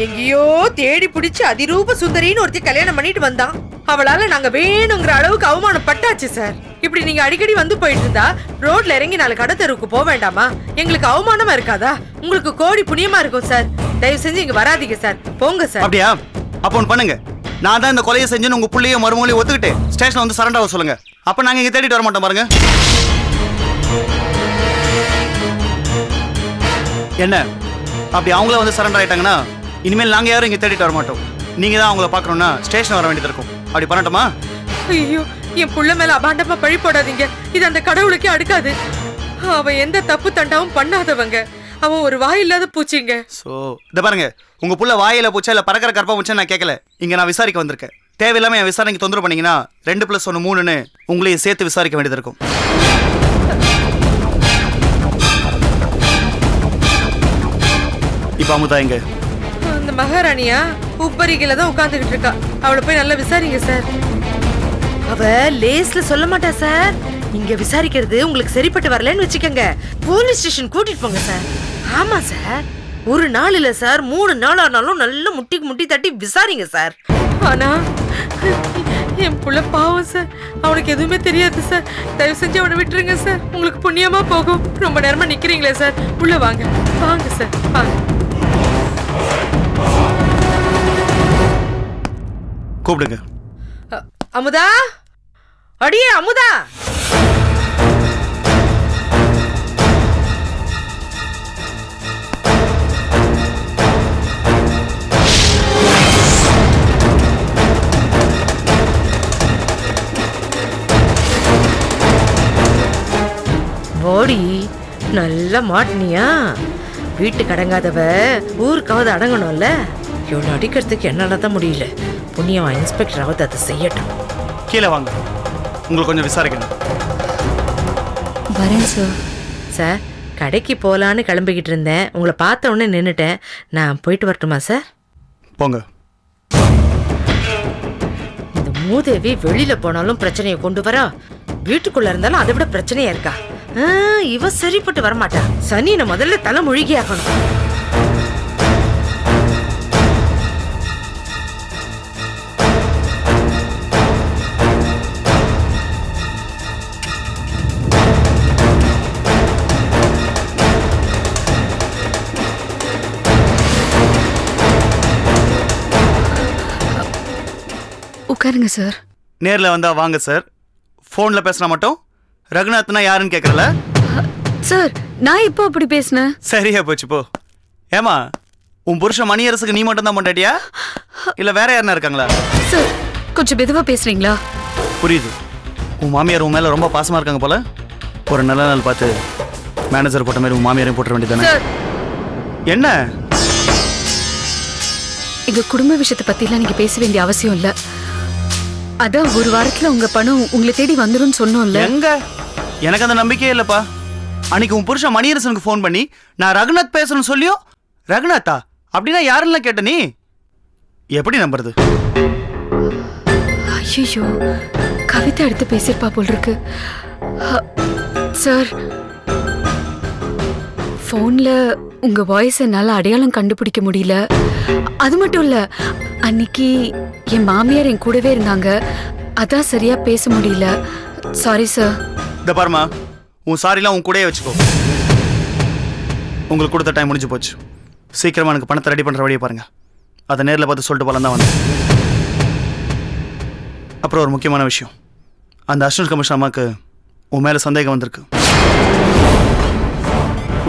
எங்கேயோ தேடி பிடிச்சு அதிரூப சுந்தரின்னு ஒருத்தி கல்யாணம் பண்ணிட்டு வந்தான். அவளால நாங்க வேணுங்கிற அளவுக்கு அவமானப்பட்டாச்சு சார். இப்படி நீங்க அடிக்கடி வந்து போயிட்டு இருந்தா ரோட்ல இறங்கி 4 கடை தெருவுக்கு போக வேண்டாமா? எங்களுக்கு அவமானமா இருக்காதா? உங்களுக்கு கோடி புண்ணியமா இருக்கும் சார். தயவு செஞ்சு இங்க வராதீங்க சார், போங்க சார். அப்படியா? அப்ப ஒன்று பண்ணுங்க, நான் தான் இந்த கொலையை செஞ்சுன்னு உங்க புள்ளைய மருமகளையும் ஒத்துக்கிட்டு ஸ்டேஷன்ல வந்து சரண்டர் ஆக சொல்லுங்க. அப்ப நாங்க இங்க தேடிட்டு வர மாட்டோம். பாருங்க என்ன, அப்படி அவங்கள வந்து சரண்டர் ஆயிட்டாங்கன்னா இனிமேல் நாங்கள் யாரும் இங்கே தேடிட்டு வர மாட்டோம். நீங்கள் தான் அவங்கள பார்க்கணுன்னா ஸ்டேஷன் வர வேண்டியது இருக்கும். அப்படி பண்ணட்டுமா? ஐயோ, என் புள்ள மேல அபாண்டமா பழி போடாதீங்க. இது அந்த கடவுளுக்கே அடுக்காது. அவன் எந்த தப்பு தண்டாவும் பண்ணாதவங்க. அவன் ஒரு வாய் இல்லாத பூச்சிங்க. ஸோ இதை பாருங்க, உங்கள் புள்ள வாயில பூச்சா இல்லை பறக்கிற கற்பா பூச்சா நான் கேட்கல. இங்கே நான் விசாரிக்க வந்திருக்கேன். தேவையில்லாமல் என் விசாரணைக்கு தொந்தரவு பண்ணீங்கன்னா 2+1 3ன்னு உங்களையும் சேர்த்து விசாரிக்க வேண்டியது இருக்கும். இப்போ அமுதா எங்க? அந்த மகாராணியா உப்பரிகையில தான் உட்கார்ந்துகிட்டு இருக்கா. அவளை போய் நல்லா விசாரிங்க சார். அவ லேஸ்ல சொல்ல மாட்டா சார். இங்க விசாரிக்கிறது உங்களுக்கு சரிப்பட்டு வரலன்னு வச்சுக்கோங்க, போலீஸ் ஸ்டேஷன் கூட்டிட்டு போங்க சார். ஆமா சார், ஒரு நாள் இல்ல சார், 3 நாள் ஆனாலும் நல்லா முட்டி தட்டி விசாரிங்க சார். ஆனா என் புள்ள பாவம் சார், அவனுக்கு எதுவுமே தெரியாது சார். தயவு செஞ்சு அவனை விட்டுருங்க சார், உங்களுக்கு புண்ணியமா போகும். ரொம்ப நேரமா நிக்கிறீங்களே சார், உள்ள வாங்க வாங்க சார் வாங்க. கூப்பிடுங்க. அமுதா, அடியே அமுதா. ஓடி நல்லா மாட்டினியா? வீட்டுக்கு அடங்காதவ ஊருக்காவது அடங்கணும்ல. இவனை அடிக்கிறதுக்கு என்னால தான் முடியல. புண்ணியவா இன்ஸ்பெக்டராவது அதை செய்யட்டும். கீழே வாங்க, உங்களுக்கு கொஞ்சம் விசாரிக்கணும். வரேன் சார். சார், கடைக்கு போகலான்னு கிளம்பிக்கிட்டு இருந்தேன். உங்களை பார்த்த உடனே நின்றுட்டேன். நான் போயிட்டு வரட்டுமா சார்? போங்க. இந்த மூதேவி வெளியில போனாலும் பிரச்சனையை கொண்டு வரா, வீட்டுக்குள்ள இருந்தாலும் அதை விட பிரச்சனையா இருக்கா. இவ சரிப்பட்டு வரமாட்டா. சனியை முதல்ல தலை முழுகி ஆகணும். உட்காருங்க சார். நேரில் வந்தா வாங்க சார். ஃபோனில் பேசினா மட்டும் ரகுநாத்னா யாருன்னு கேட்கறல சார். நான் இப்போ அப்படி பேசினேன். சரியா போச்சு போ. ஏமா, உன் புருஷன் மணியரசுக்கு நீ மட்டும் தான் பண்ணாட்டியா இல்லை வேற யாருன்னா இருக்காங்களா? சார், கொஞ்சம் மெதுவா பேசுறீங்களா? புரியுது. உன் மாமியார் உன் மேலே ரொம்ப பாசமாக இருக்காங்க போல. ஒரு நல்ல நாள் பார்த்து மேனேஜர் போட்ட மாதிரி உன் மாமியாரையும் போட்ட வேண்டியதானே? என்ன? எங்க குடும்ப விஷயத்தை பத்திலாம் நீங்க பேச வேண்டிய அவசியம் இல்ல. அதான் ஒரு வாரத்துல உங்க பணம் உங்களை தேடி வந்துடும் சொன்னோம்ல. எங்க? எனக்கு அந்த நம்பிக்கையே இல்லப்பா. அன்னைக்கு உன் புருஷன் மணியரசனுக்கு ஃபோன் பண்ணி நான் ரகுநாத் பேசணும்னு சொல்லியோ, ரகுநாத்தா அப்படின்னா யாருன்னு கேட்ட நீ எப்படி நம்புறது? ஐயோ, கவிதை எடுத்து பேசிருப்பா போல் இருக்கு. சார், போன்ல உங்க வாய்ஸ் என்னால அடையாளம் கண்டுபிடிக்க முடியல. அது மட்டும் இல்ல, அன்னைக்கு என் மாமியார் என் கூடவே இருந்தாங்க, அதான் சரியா பேச முடியல. Sorry sir. இந்த பாருமா, உன் சாரிலாம் உன் கூடயே வச்சுக்கோ. உங்களுக்கு கொடுத்த டைம் முடிஞ்சு போச்சு. சீக்கிரமா எனக்கு பணத்தை ரெடி பண்ற வழியை பாருங்க. அதை நேரில் பார்த்து சொல்லிட்டு போலாம் தான் வந்தேன். அப்புறம் ஒரு முக்கியமான விஷயம், அந்த அசிஸ்டன்ட் கமிஷனர் அம்மாவுக்கு உன் மேலே சந்தேகம் வந்திருக்கு.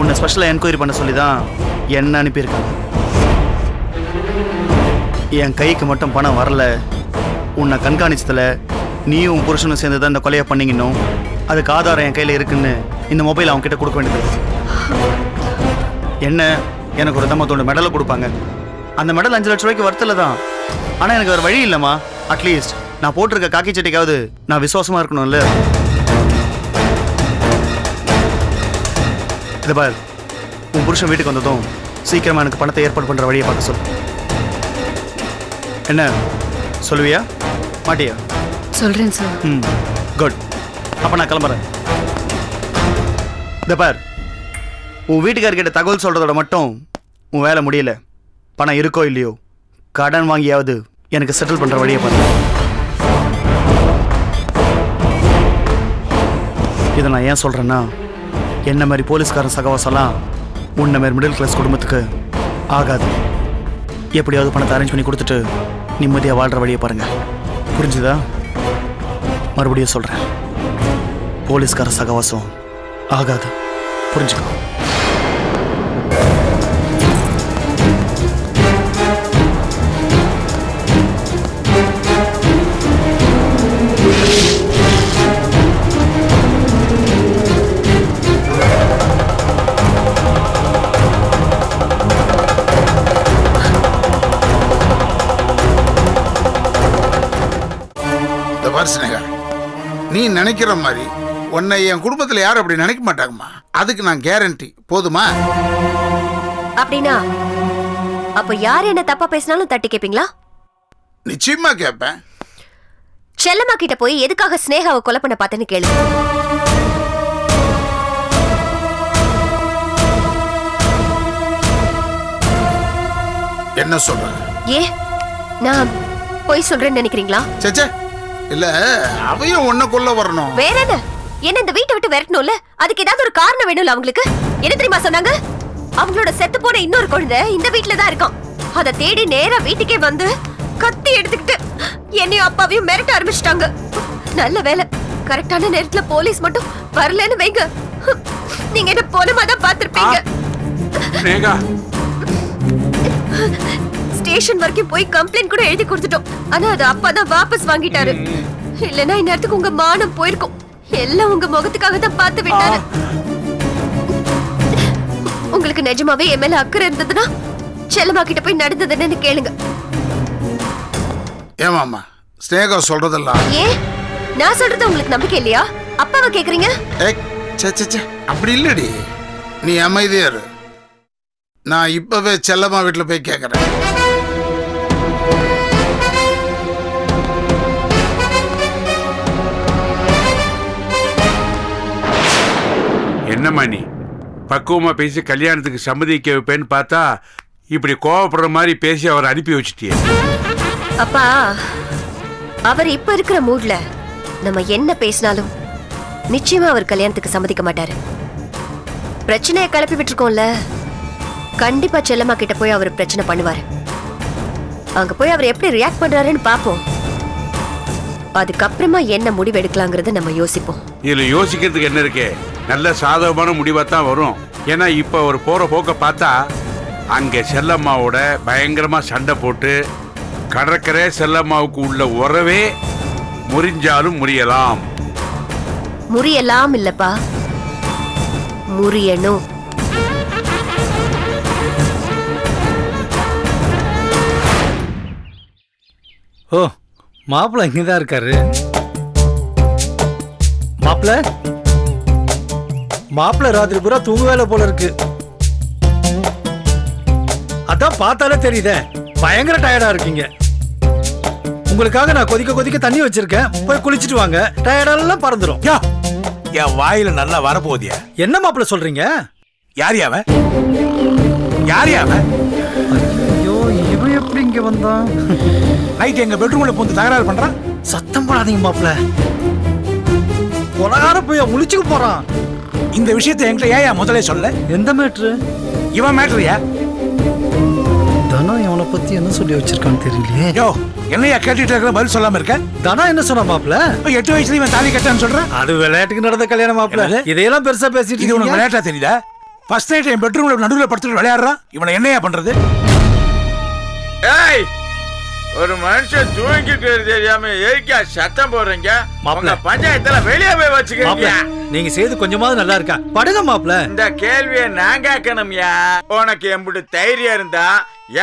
உன்னை ஸ்பெஷலாக என்கொயரி பண்ண சொல்லி தான் என்ன அனுப்பியிருக்காங்க. என் கைக்கு மட்டும் பணம் வரல, உன்னை கண்காணிச்சதில் நீயும் உன் புருஷனும் சேர்ந்து தான் இந்த கொலையை பண்ணீங்கன்னும் அதுக்கு ஆதாரம் என் கையில் இருக்குன்னு இந்த மொபைல் அவங்க கிட்ட கொடுக்க வேண்டியது. என்ன, எனக்கு ஒரு தம்மத்தோட மெடலை கொடுப்பாங்க. அந்த மெடல் 5 லட்ச ரூபாய்க்கு வர்த்தில் தான். ஆனால் எனக்கு வேறு வழி இல்லைம்மா. அட்லீஸ்ட் நான் போட்டிருக்க காக்கி சட்டைக்காவது நான் விசுவாசமாக இருக்கணும்ல. இதை பார், உன் புருஷன் வீட்டுக்கு வந்ததும் சீக்கிரமாக எனக்கு பணத்தை ஏற்பாடு பண்ணுற வழியை பார்க்க சொல்லு. என்ன சொல்லுவியா மாட்டியா? சொல்றேன் சார். குட். அப்போ நான் கிளம்புறேன். இதை பார், உன் வீட்டுக்காரர்கிட்ட தகவல் சொல்கிறதோட மட்டும் உன் வேலை முடியல. பணம் இருக்கோ இல்லையோ, கடன் வாங்கியாவது எனக்கு செட்டில் பண்ணுற வழியை பாரு. இதை நான் ஏன் சொல்கிறேன்னா, என்ன மாதிரி போலீஸ்காரன் சகவாசெல்லாம் உன்ன மாதிரி மிடில் கிளாஸ் குடும்பத்துக்கு ஆகாது. எப்படியாவது பணத்தை அரேஞ்ச் பண்ணி கொடுத்துட்டு நிம்மதியாக வாழ்கிற வழியை பாருங்கள். புரிஞ்சுதா? மறுபடியும் சொல்கிறேன், போலீஸ்கார சகவாசம் ஆகாது. புரிஞ்சுக்கோ. நினைக்கிற மாதிரி உன்னை என் குடும்பத்தில் யாரும் அப்படி நினைக்க மாட்டாங்கம்மா. அதுக்கு நான் கேரண்டி. போதுமா? அப்படின்னா அப்ப யார் என்ன தப்பா பேசினாலும் தட்டி கேப்பீங்களா? நிச்சயமா கேட்பேன். செல்லம்மா கிட்ட போய் எதுக்காக ஸ்னேகாவை கொலை பண்ண பார்த்தேன்னு கேளு. என்ன சொல்ற? ஏ நான் போய் சொல்றேன்னு நினைக்கிறீங்களா? சேச்சே இல்ல, அவையும் ஒன்ன கொல்ல வரணும். வேற என்ன? என்ன இந்த வீட்டை விட்டு விரட்டணும்ல, அதுக்கு ஏதாவது ஒரு காரணம் வேணும்ல அவங்களுக்கு. என்ன தெரியுமா சொன்னாங்க? அவங்களோட செத்து போன இன்னொரு குழந்தை இந்த வீட்டுல தான் இருக்கான். அதை தேடி நேரா வீட்டுக்கே வந்து கத்தி எடுத்துக்கிட்டு என்னையும் அப்பாவையும் மிரட்ட ஆரம்பிச்சிட்டாங்க. நல்ல வேலை கரெக்டான நேரத்துல போலீஸ் மட்டும் வரலன்னு வைங்க, நீங்க என்ன போனமாதான் பாத்திருப்பீங்க. ஸ்டேஷன் வரைக்கும் போய் கம்ப்ளைண்ட் கூட எழுதி கொடுத்துட்டோம். ஆனா அது அப்பதான் வாபஸ் வாங்கிட்டாரு. இல்லனா இந்நேரத்துக்கு உங்க மானம் போயிருக்கும். எல்லாம் உங்க முகத்துக்காக தான் பார்த்து விட்டாரு. உங்களுக்கு நிஜமாவே என் மேல அக்கறை இருந்ததுன்னா செல்லம்மா கிட்ட போய் நடந்ததுன்னு கேளுங்க. ஏமாமா ஸ்னேகா சொல்றதெல்லாம் நான் சொல்றது உங்களுக்கு நம்பிக்கை இல்லையா? அப்பாவை கேக்குறீங்க? அப்படி இல்லடி, நீ அமைதியா இரு. நான் இப்பவே செல்லம்மா வீட்டுல போய் கேக்குறேன். என்னம்மா நீ பக்குவமா பேசி கல்யாணத்துக்கு சம்மதிக்க வைப்பேன்னு பார்த்தா இப்படி கோவப்படுற மாதிரி பேசி அவரை அனுப்பி வச்சுட்டியே. அப்பா அவர் இப்ப இருக்கிற மூட்ல நம்ம என்ன பேசினாலும் நிச்சயமா அவர் கல்யாணத்துக்கு சம்மதிக்க மாட்டாரு. பிரச்சனையை கிளப்பி விட்டுருக்கோம்ல, கண்டிப்பா செல்லம்மா கிட்ட போய் அவர் பிரச்சனை பண்ணுவாரு. அங்க போய் அவர் எப்படி ரியாக்ட் பண்றாருன்னு பாப்போம். அதுக்கப்புறமா என்ன முடிவு எடுக்கலாங்கிறத நம்ம யோசிப்போம். இதுல யோசிக்கிறதுக்கு என்ன இருக்கு? நல்ல சாதகமான முடிவா தான் வரும். ஏன்னா இப்ப ஒரு போற போக்க பார்த்தா அங்க செல்லம்மாவோட பயங்கரமா சண்டை போட்டு கடற்கரை செல்லம்மாவுக்கு உள்ள உறவே முறிஞ்சாலும் முறியலாம். முறியலாம் இல்லப்பா, முறியணும். ஓ மாப்பிள்ள இங்கதான் இருக்காரு. மாப்பிள்ள ராத்திரி பூரா தூங்க வேலை போல இருக்கு. அதான் பார்த்தாலே தெரியுதே பயங்கர டயர்டா இருக்கீங்க. உங்களுக்காக நான் கொதிக்க தண்ணி வச்சிருக்கேன், போய் குளிச்சுட்டு வாங்க. டயர்டெல்லாம் பறந்துடும். என் வாயில நல்லா வரப்போதியா? என்ன மாப்பிள்ள சொல்றீங்க? யார் அவன்? ஐயோ இவன் எப்படி இங்க வந்தான்? நைட் எங்க பெட்ரூம்ல போந்து தகராறு பண்றான். சத்தம் போடாதீங்க மாப்பிள்ள, கொலகார போய் முழிச்சுக்க போறான். இந்த விஷயத்தை என்கிட்ட ஏன் முதல்ல சொல்ல? எந்த மேட்ரு? இவன் மேட்ரியா? தனா இவனை பத்தி என்ன சொல்லி வச்சிருக்கான்னு தெரியலையே. யோ என்னையா கேட்டுட்டு இருக்கிற பதில் சொல்லாம இருக்க? தனா என்ன சொன்னா மாப்பிள்ள? 8 வயசுல இவன் தாலி கட்டான்னு சொல்றான். அது விளையாட்டுக்கு நடந்த கல்யாணம் மாப்பிள்ள. இதையெல்லாம் பெருசா பேசிட்டு இது உனக்கு விளையாட்டா தெரியுதா? ஃபர்ஸ்ட் நைட் என் பெட்ரூம்ல நடுவுல படுத்துட்டு விளையாடுறான். இவனை என்னையா பண்றது? ஏய், ஒரு மனுஷன் தூங்கிட்டு தெரியாம ஏய்க்கா சத்தம் போடுறீங்க? மாப்பிள்ள பஞ்சாயத்துல வெளியே போய் வச்சுக்கிறீங்க. நீங்க செய்து கொஞ்சமாவது நல்லா இருக்கா? படுங்க மாப்பிள்ள. இந்த கேள்வியை நான் கேட்கணும்யா. உனக்கு எம்புட்டு தைரியம் இருந்தா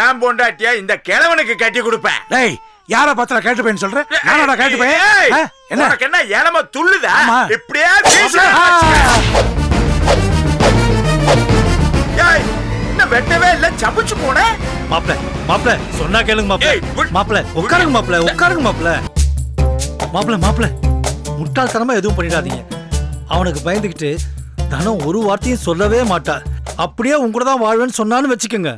ஏன் பொண்டாட்டியா இந்த கிழவனுக்கு கட்டி கொடுப்பேன். டேய் யார பத்திர கேட்டுப்பேன்னு சொல்ற? நானோட கேட்டுப்பேன். என்ன உனக்கு என்ன இளம துள்ளுதா? இப்படியே வெட்டவே இல்ல சமைச்சு போன மாப்பிள்ள சொன்னா கேளுங்க மாப்பிள்ள. உட்காருங்க மாப்பிள்ள. முட்டாள்தனமா எதுவும் பண்ணிடாதீங்க. அவனுக்கு பயந்துகிட்டு தனம் ஒரு வார்த்தையும் சொல்லவே மாட்டா. அப்படியே உங்க கூட தான் வாழ்வேன்னு சொன்னான்னு வச்சுக்கோங்க.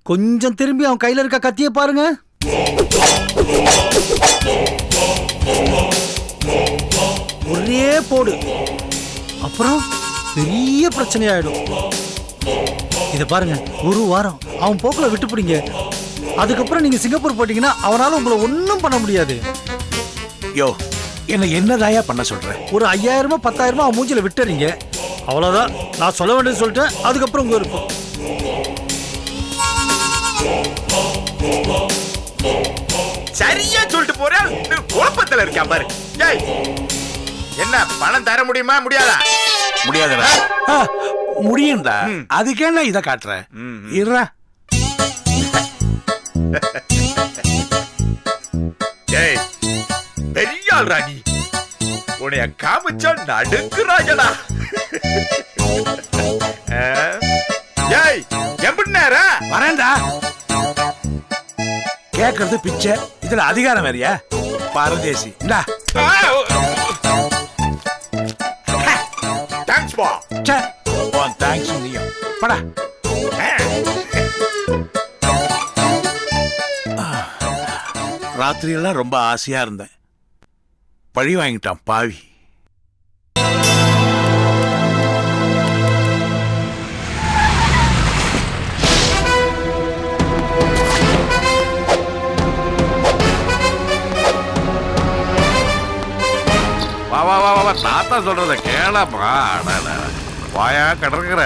கொஞ்சம் திரும்பி அவன் கையில இருக்க கத்திய பாருங்க. ஒரே போடு, அப்புறம் பெரிய பிரச்சனை ஆயிடும். இத பாருங்க, ஒரு வாரம் அவன் போக்குல விட்டு பிடிங்க. அதுக்கப்புறம் நீங்க சிங்கப்பூர் போட்டீங்கன்னா அவனால உங்களை ஒன்னும் பண்ண முடியாது. யோ என்ன என்னதாயா பண்ண சொல்ற? ஒரு 5000 10,000 அவன் மூஞ்சில விட்டுறீங்க, அவ்வளவுதான். நான் சொல்ல வேண்டியது சொல்லிட்டேன். அதுக்கப்புறம் உங்க இருக்கும். சரியா சொல்லிட்டு போற. குழப்பத்துல இருக்கா பாரு. என்ன பணம் தர முடியுமா முடியாதா? முடியாதுடா. முடியும்டா. அதுக்கே நான் இதை காட்டுறேன். இருடா. பெரிய ஆள் ராணி, உன்னைய காமிச்சா நடுக்குறாங்கடா. ஏய் எப்படி நேர வரேன்டா. கேக்குறது பிச்சை, இதுல அதிகாரம் வேறியா? பரதேசி. இந்தா. தேங்க்ஸ் பா. ச்சே, உன் தேங்க்ஸ் நீயும். படா. ராத்திரி எல்லாம் ரொம்ப ஆசையா இருந்தேன். பழி வாங்கிட்டான் பாவி. வா வா வா வா, தாத்தா சொல்றத கேளப்பா. வாயா கிடக்குற.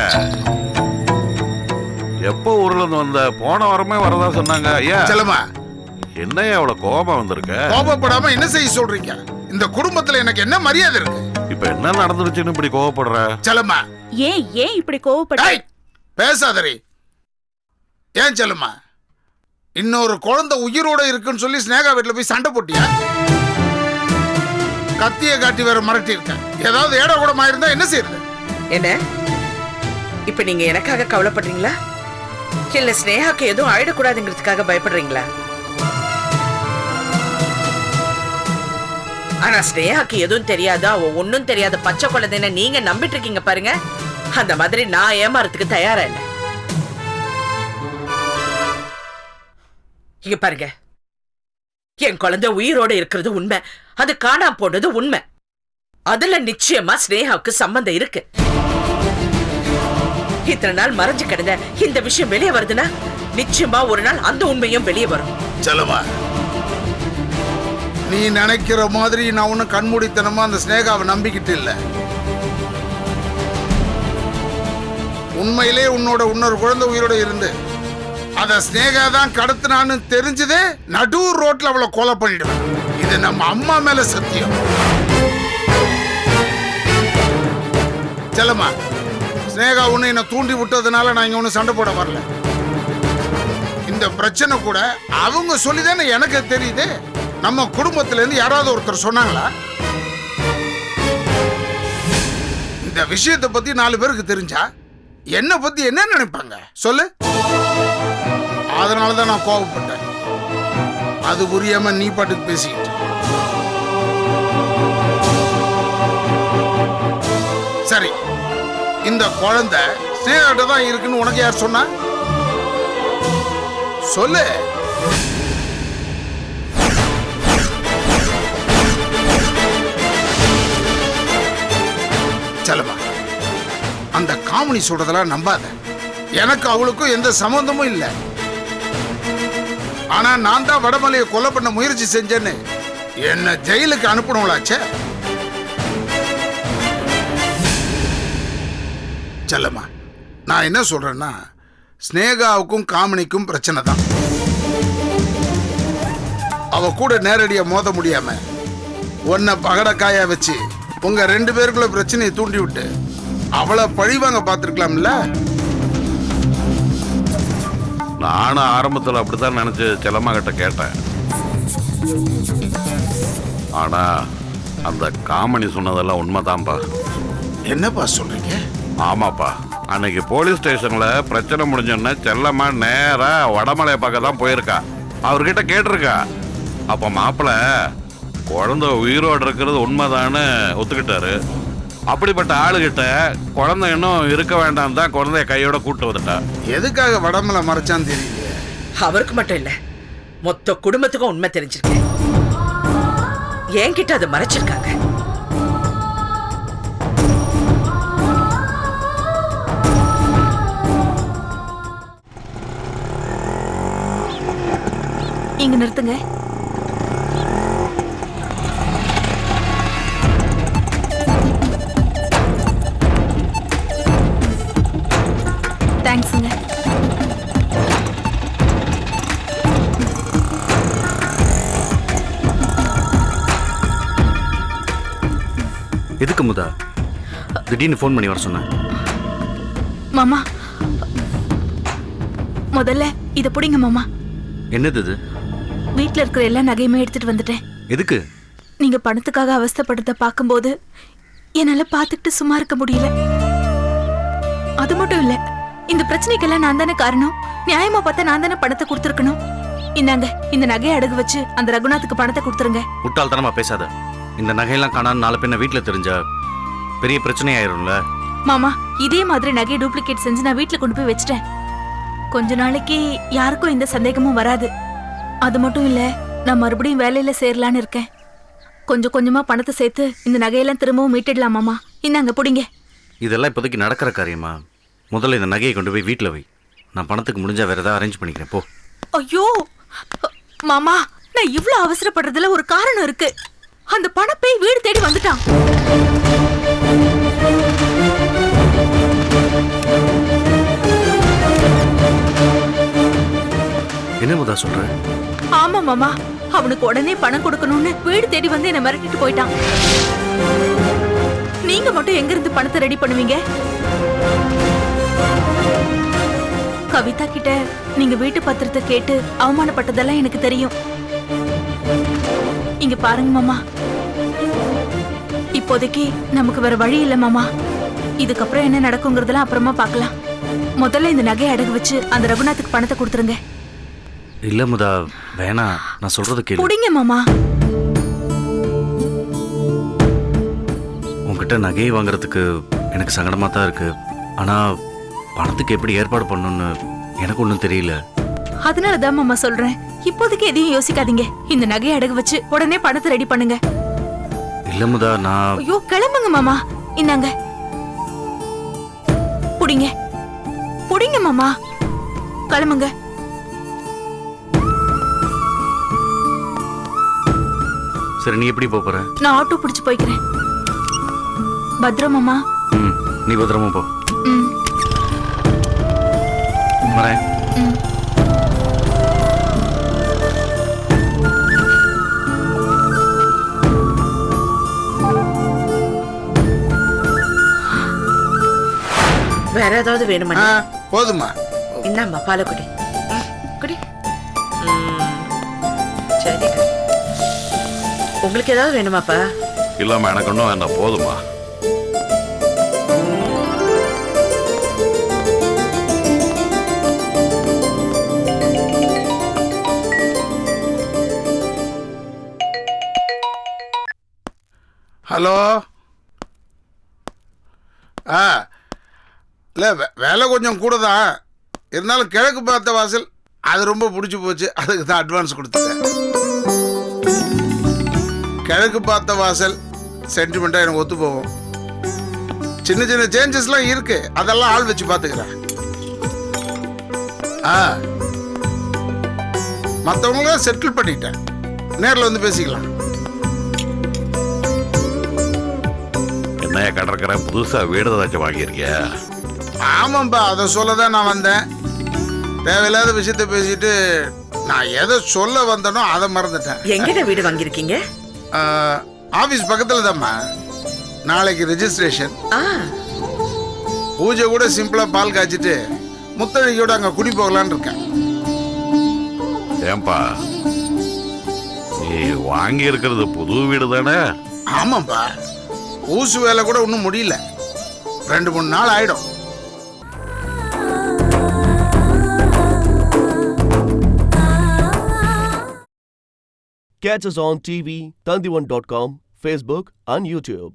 எப்போ ஊர்ல இருந்து வந்த? போன வாரமே வரதா சொன்னாங்க. ஐயா செல்லம்மா, என்ன அவ்வளவு கோபம் வந்திருக்க? கோபப்படாம என்ன செய்ய சொல்றீங்க? இந்த குடும்பத்துல எனக்கு என்ன மரியாதை இருக்கு? இப்ப என்ன நடந்துருச்சுன்னு இப்படி கோவப்படுற? செல்லம்மா, ஏன் இப்படி கோவப்பட? பேசாதரி. ஏன் செல்லம்மா, இன்னொரு குழந்தை உயிரோட இருக்குன்னு சொல்லி ஸ்னேகா வீட்டுல போய் சண்டை போட்டியா? கத்திய காட்டி வேற மிரட்டி இருக்க. ஏதாவது ஏடா கூடமா இருந்தா என்ன செய்யறது? என்ன இப்ப நீங்க எனக்காக கவலைப்படுறீங்களா, இல்ல ஸ்னேகாக்கு எதுவும் ஆயிடக்கூடாதுங்கிறதுக்காக பயப்படுறீங்களா? ஆனா ஸ்னேகாக்கு எதுவும் தெரியாத, அவ ஒன்னும் தெரியாத பச்சை குழந்தைன்னு நீங்க நம்பிட்டு இருக்கீங்க பாருங்க. அந்த மாதிரி நான் ஏமாறதுக்கு தயாரா இல்லை. இங்க பாருங்க, என் குழந்தை உயிரோட இருக்கிறது உண்மை, அது காணாம போனது உண்மை. அதுல நிச்சயமா ஸ்னேகாவுக்கு சம்பந்தம் இருக்கு. இத்தனை நாள் மறைஞ்சு கிடந்த இந்த விஷயம் வெளியே வருதுன்னா நிச்சயமா ஒரு நாள் அந்த உண்மையும் வெளியே வரும். செல்லம்மா, நீ நினைக்கிற மாதிரி நான் ஒன்னும் கண்மூடித்தனமா அந்த ஸ்னேகாவை நம்பிக்கிட்டு இல்ல. உண்மையிலே உன்னோட இன்னொரு குழந்தை உயிரோட இருந்து அத ஸ்னேகா தான் கடத்தினான்னு தெரிஞ்சதே நடு ரோட்ல அவளை கொலை பண்ணிடுவேன். இது நம்ம அம்மா மேல சத்தியம். செல்லம்மா, ஸ்னேகா ஒண்ணு என்ன தூண்டி விட்டதுனால நான் இங்க ஒண்ணு சண்டை போட வரல. இந்த பிரச்சனை கூட அவங்க சொல்லிதானே எனக்கு தெரியுது. நம்ம குடும்பத்துல இருந்து யாராவது ஒருத்தர் சொன்னாங்களா? இந்த விஷயத்தை பத்தி 4 பேருக்கு தெரிஞ்சா என்ன பத்தி என்ன நினைப்பாங்க சொல்லு? அதனாலதான் நான் கோபப்பட்டேன். அது புரியாம நீ பாட்டுக்கு பேசிக்கிட்டு. சரி, இந்த குழந்தை ஸ்னேகாட்ட தான் இருக்குன்னு உனக்கு யார் சொன்னா? சொல்லு. செல்லம்மா, அந்த காமெடி சொல்றதெல்லாம் நம்பாத. எனக்கு அவளுக்கும் எந்த சம்பந்தமும் இல்லை. ஆனா நான் தான் வடமலையை கொலை பண்ண முயற்சி செஞ்சேன்னு என்ன ஜெயிலுக்கு அனுப்பணும்லாச்சே. செல்லம்மா, நான் என்ன சொல்றேன்னா, ஸ்னேகாவுக்கும் காமினிக்கும் பிரச்சனை தான். அவ கூட நேரடியா மோத முடியாம உன்னை பகடக்காயா வச்சு உங்க 2 பேருக்குள்ள பிரச்சனையை தூண்டி விட்டு அவளை பழிவாங்க பார்த்துருக்கலாம்ல. நானும் ஆரம்பத்தில் அப்படித்தான் நினைச்சு செல்லம்மா கிட்ட கேட்டேன். ஆனா அந்த காமெடி சொன்னதெல்லாம் உண்மைதான்ப்பா. என்னப்பா சொல்றீங்க? ஆமாப்பா, அன்னைக்கு போலீஸ் ஸ்டேஷன்ல பிரச்சனை முடிஞ்சோன்னா செல்லம்மா நேரா வடமலையை பார்க்க தான் போயிருக்கா. அவர்கிட்ட கேட்டிருக்கா. அப்ப மாப்பிள்ள குழந்தை உயிரோடு இருக்கிறது உண்மைதான்னு ஒத்துக்கிட்டாரு. அப்படிப்பட்ட ஆளுகிட்ட குழந்தை இன்னும் இருக்க வேண்டாம் தான் குழந்தைய கையோட கூட்டு வந்துட்டா. எதுக்காக வடமலை மறைச்சான்னு தெரியல. அவருக்கு மட்டும் இல்ல, மொத்த குடும்பத்துக்கும் உண்மை தெரிஞ்சிருக்கு. என்கிட்ட அதை மறைச்சிருக்காங்க. இங்க நிறுத்துங்க. தேங்க்ஸுங்க. எதுக்கு முதா திடீர்னு ஃபோன் பண்ணி வர சொன்னேன்? மாமா, முதல்ல இத புடிங்க மாமா. என்னது இது? வீட்ல இருக்கிற எல்லா நகையுமே எடுத்துட்டு வந்துட்டேன். எதுக்கு? நீங்க பணத்துக்காக அவஸ்தைப்படுறத பார்க்கும்போது என்னால பார்த்துக்கிட்டு சும்மா இருக்க முடியல. அது மட்டும் இல்ல, இந்த பிரச்சனைக்கெல்லாம் நான் தானே காரணம். நியாயமா பார்த்தா நான் தானே பணத்தை கொடுத்துருக்கணும். இந்தாங்க, இந்த நகையை அடகு வச்சு அந்த ரகுநாத்துக்கு பணத்தை கொடுத்துருங்க. முட்டாள்தனமா பேசாத. இந்த நகையெல்லாம் காணான்னு நாலு பின்ன வீட்டுல தெரிஞ்சா பெரிய பிரச்சனை ஆயிரும்ல. மாமா, இதே மாதிரி நகையை டூப்ளிகேட் செஞ்சு நான் வீட்டுல கொண்டு போய் வச்சிட்டேன். கொஞ்ச நாளைக்கு யாருக்கும் எந்த சந்தேகமும் வராது. அது மட்டும் இல்ல, நான் மறுபடியும் வேலையில சேரலான்னு இருக்கேன். கொஞ்சம் கொஞ்சமா பணத்தை சேர்த்து இந்த நகையெல்லாம் திரும்பவும் மீட்டிடலாம் மாமா. இந்தாங்க புடிங்க. இதெல்லாம் இப்போதைக்கு நடக்கிற காரியமா? முதல்ல இந்த நகையை கொண்டு போய் வீட்டில் வை. நான் பணத்துக்கு முடிஞ்சா வேற ஏதாவது அரேஞ்ச் பண்ணிக்கிறேன். போ. ஐயோ மாமா, நான் இவ்ளோ அவசரப்படுறதுல ஒரு காரணம் இருக்கு. அந்த பணப்பை வீடு தேடி வந்துட்டான். என்ன முதா சொல்ற? ஆமா மாமா, அவனுக்கு உடனே பணம் கொடுக்கணும்னு வீடு தேடி வந்து என்ன மிரட்டிட்டு போயிட்டான். நீங்க மட்டும் எங்க இருந்து பணத்தை ரெடி பண்ணுவீங்க? கவிதா கிட்ட நீங்க வீட்டு பத்திரத்தை கேட்டு அவமானப்பட்டதெல்லாம் எனக்கு தெரியும். இங்க பாருங்க மாமா, இப்போதைக்கு நமக்கு வேற வழி இல்ல மாமா. இதுக்கப்புறம் என்ன நடக்குங்கிறதெல்லாம் அப்புறமா பார்க்கலாம். முதல்ல இந்த நகையை அடகு வச்சு அந்த ரகுநாத்துக்கு பணத்தை கொடுத்துருங்க. இல்ல முதா, வேணா. நான் சொல்றது கேளு. புடிங்க மாமா. உன்கிட்ட நகையை வாங்குறதுக்கு எனக்கு சங்கடமா தான் இருக்கு. ஆனா பணத்துக்கு எப்படி ஏற்பாடு பண்ணணும்னு எனக்கு ஒன்றும் தெரியல. அதனாலதான் மாமா சொல்றேன், இப்போதைக்கு எதையும் யோசிக்காதீங்க. இந்த நகையை அடகு வச்சு உடனே பணத்தை ரெடி பண்ணுங்க. இல்ல முதா, நான்... ஐயோ கிளம்புங்க மாமா. இந்தாங்க புடிங்க. புடிங்க மாமா, கிளம்புங்க. சரி, நீ எப்படி போற? நான் ஆட்டோ பிடிச்சு போய்க்கிறேன். பத்ரம் மாமா. நீ பத்திரமா போ. ம். வரேன். வேற ஏதாவது வேணுமா? போதுமா? இந்தாம்மா பாலை குடி. குடி. சரி, உங்களுக்கு ஏதாவது வேணுமாப்பா? இல்லாம எனக்கு ஒன்றும் வேண்டாம், போதுமா? ஹலோ. இல்லை, வேலை கொஞ்சம் கூட தான் இருந்தாலும் கிழக்கு பார்த்த வாசல் அது ரொம்ப பிடிச்சி போச்சு. அதுக்கு தான் அட்வான்ஸ் கொடுத்துட்டேன். கிழக்கு பார்த்த வாசல் சென்டிமெண்ட்டாக எனக்கு ஒத்து போகும். சின்ன சின்ன சேஞ்சஸ்லாம் இருக்கு, அதெல்லாம் ஆள் வச்சு பார்த்துக்கிறேன். மற்றவங்கள செட்டில் பண்ணிட்டேன். நேரில் வந்து பேசிக்கலாம். என்னையா கடற்கரை புதுசா வீடு ஏதாச்சும் வாங்கியிருக்கியா? ஆமாம்பா, அதை சொல்ல தான் நான் வந்தேன். தேவையில்லாத விஷயத்த பேசிட்டு நான் எதை சொல்ல வந்தனோ அதை மறந்துட்டேன். எங்க வீடு வாங்கியிருக்கீங்க? ஆபீஸ் பக்கத்துல தான்மா. நாளைக்கு ரெஜிஸ்ட்ரேஷன். பூஜை கூட சிம்பிளா பால் காய்ச்சிட்டு முத்தழகியோட அங்க குடி போகலான்னு இருக்கேன். ஏன்பா, நீ வாங்கி இருக்கிறது புது வீடு தானே? ஆமாப்பா, ஊசு வேலை கூட ஒன்றும் முடியல. 2-3 நாள் ஆயிடும். Catch us on TV, Tandivan.com, Facebook and YouTube.